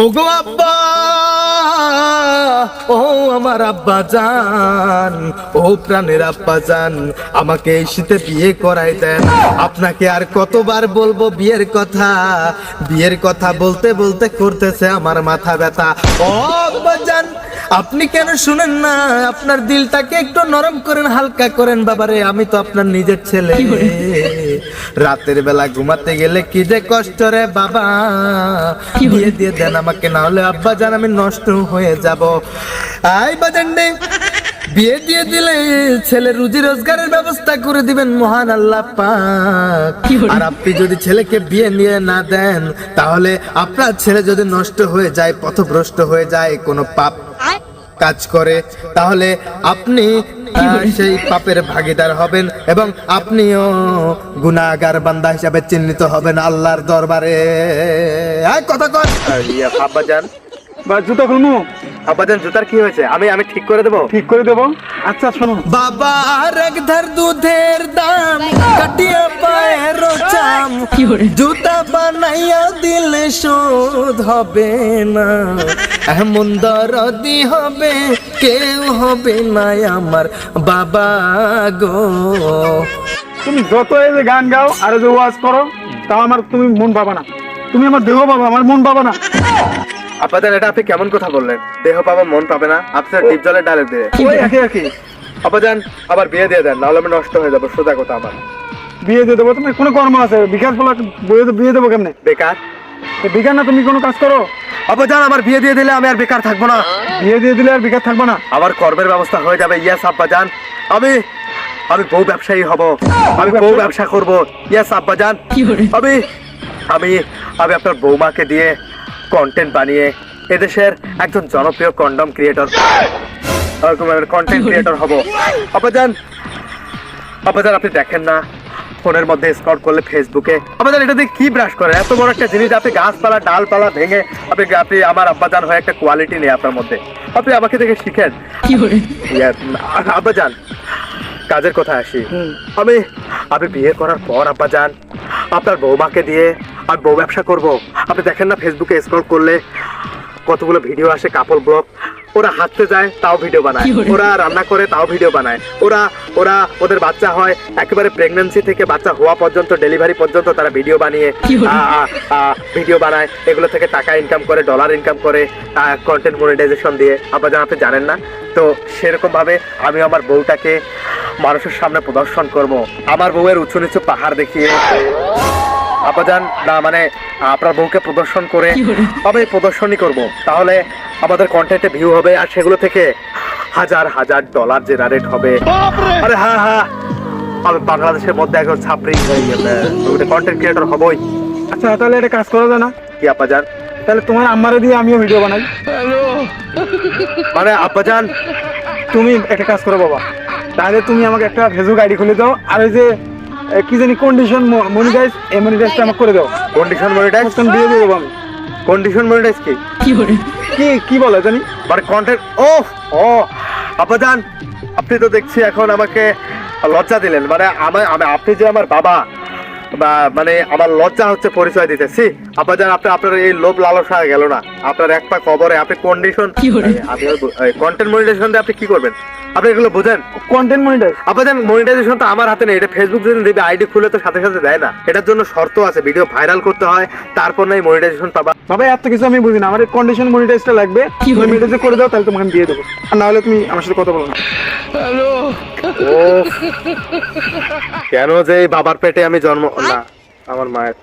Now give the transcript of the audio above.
ওগো আব্বা, ও আমার আব্বা জান, ও প্রাণের আব্বা জান, আমাকে এই শীতে বিয়ে করাই দেন। আপনাকে আর কতবার বলবো বিয়ের কথা, বিয়ের কথা বলতে বলতে করতেছে আমার মাথা ব্যথা। ও আব্বা জান, আপনি কেন শুনেন না? আপনার দিলটাকে একটু নরম করেন, হালকা করেন বাবারে। আমি তো আপনার নিজের ছেলে। রাতের বেলা ঘুমাতে গেলে কি যে কষ্ট রে বাবা। বিয়ে দিয়ে দেন আমাকে, না হলে আব্বা জান আমি নষ্ট হয়ে যাব। আই বাজান্ডে, বিয়ে দিয়ে দিলে ছেলে রুজি রোজগারের ব্যবস্থা করে দিবেন মহান আল্লাহ পাক। আর আপনি যদি ছেলেকে বিয়ে নিয়ে না দেন, তাহলে আপনার ছেলে যদি নষ্ট হয়ে যায়, পথভ্রষ্ট হয়ে যায়, কোনো পাপ কাজ করে, তাহলে আপনি সেই পাপের ভাগীদার হবেন এবং আপনিও গুনাহগার বান্দা হিসাবে চিহ্নিত হবেন আল্লাহর দরবারে। কথা কর আব্বাজান, বা জুতো খুলমু। আব্বাজান জুতার কি হয়েছে? আমি ঠিক করে দেবো। ঠিক করে দেবো। আচ্ছা শোনো, বাবা এক ধার দুধের দাম কাটিয়া পায়ের চাম, জুতা বানাইয়া দিলে শোধ হবে না। এমন দরদি হবে কেউ হবে না আমার বাবা গো। তুমি যত এই যে গান গাও আর যে ওয়াজ করো, তাও আমার তুমি মন পাবা না। তুমি আমার দেহ পাবা, আমার মন পাবা না। আপাতত এটা আপনি কেমন কথা বললেন? দেহ পাবা মন পাবে না? আপনার ডিপ জলের ডালে দিয়ে ওই একই আপাতত আবার বিয়ে দিয়ে দেন, নাহলে আমি নষ্ট হয়ে যাবো। সোজা কথা, আমার বিয়ে দিয়ে দেবো। তুমি কোনো কর্ম আছে? বিকাশ বলা বিয়ে দেবো কেমনে? বেকার। বেকার না, তুমি কোনো কাজ করো। আব্বাজান আমার বিয়ে দিয়ে দিলে আমি আর বেকার থাকবো না। বিয়ে দিয়ে দিলে আর বেকার থাকবো না, আমার কর্মের ব্যবস্থা হয়ে যাবে। ইয়াস আব্বাজান, আমি বউ ব্যবসায়ী হব, আমি বউ ব্যবসা করব। ইয়াস আব্বাজান, আমি আমি আমি আপনার বৌমাকে দিয়ে কন্টেন্ট বানিয়ে এদেশের একজন জনপ্রিয় কন্ডম ক্রিয়েটর, কন্টেন্ট ক্রিয়েটর হব। আব্বাজান আপনি দেখেন না ফোনের মধ্যে স্ক্রল করলে ফেসবুকে, আব্বাজান এটা দিয়ে কি ব্রাশ করে? এত বড় একটা জিনিস আপনি গাছপালা ডালপালা ভেঙে আপনি আমার আব্বাজান হয়ে একটা কোয়ালিটি নেই আপনার মধ্যে। আপনি আমাকে দেখে শিখেন। আব্বাজান কাজের কথা আসি, আমি বিয়ে করার পর আব্বাজান আপনার বৌমাকে দিয়ে আমি বউ ব্যবসা করব। আপনি দেখেন না ফেসবুকে স্ক্রল করলে কতগুলো ভিডিও আসে, কাপড় ব্লগ। ওরা হাঁটতে যায় তাও ভিডিও বানায়, ওরা রান্না করে তাও ভিডিও বানায়, ওদের বাচ্চা হয় একেবারে প্রেগন্যান্সি থেকে বাচ্চা হওয়া পর্যন্ত, ডেলিভারি পর্যন্ত তারা ভিডিও বানিয়ে ভিডিও বানায়। এগুলো থেকে টাকা ইনকাম করে, ডলার ইনকাম করে কন্টেন্ট মনিটাইজেশন দিয়ে। আব্বাজান আপনি জানেন না তো, সেরকম ভাবে আমি আমার বউটাকে মানুষের সামনে প্রদর্শন করব, আমার বউয়ের উঁচু নিচু পাহাড় দেখিয়ে। আব্বাজান না, মানে আপনার বউকে প্রদর্শন করে আমি প্রদর্শনই করব, তাহলে আমাদের কন্টেন্টে ভিউ হবে আর সেগুলো থেকে হাজার হাজার ডলার জেনারেট হবে। আরে হ্যাঁ, আমি বাংলাদেশের মধ্যে একজন ছাত্রী হয়ে গেলে কন্টেন্ট ক্রিয়েটর হবই। আচ্ছা তাহলে এটা কাজ করা যায় না? কি আব্বাজান? তাহলে তোমার আম্মারে দিয়ে আমিও ভিডিও বানাই। মানে আব্বাজান তুমি একটা কাজ করো বাবা, তাহলে তুমি আমাকে একটা ফেসবুক আইডি খুলে দাও, আর ওই যে কি জানি কন্ডিশন মনিটাইজ, এই মনিটাইজটা আমাকে করে দাও। কন্ডিশন মনিটাইজ দিয়ে দিয়ে দেবো আমি। কন্ডিশন মনিটাইজ কি বলে জানি, মানে কন্টেন্ট। ও আব্বাজান আপনি তো দেখছি এখন আমাকে লজ্জা দিলেন। মানে আপনি যে আমার বাবা, বা মানে আমার লজ্জা হচ্ছে পরিচয় দিতেছি। আব্বাজান আপনার এই লোভ লালসা গেল না, আপনার এক পা কবরে। আপনি কন্ডিশন কন্টেন্ট মনিটাইজেশন দিয়ে আপনি কি করবেন? আপনি এগুলো বুঝেন? কন্টেন্ট মনিটাইজ আব্বাজান মনিটাইজেশন তো আমার হাতে নেই, এটা ফেসবুক যদি দেবে, আইডি খুলে তো সাথে সাথে দেয় না। এটার জন্য শর্ত আছে, ভিডিও ভাইরাল করতে হয়, তারপর নাই মনিটাইজেশন পাবা। বাবা এত কিছু আমি বুঝি না, আমার কন্ডিশন মনিটাইজটা লাগবে। তুমি মনিটাইজ করে দাও, তাহলে তোমাকে আমি দিয়ে দেবো, আর না হলে তুমি আমার সাথে কথা বলো না। হ্যালো, কেন যে বাবার পেটে আমি জন্ম না, আমার মায়ের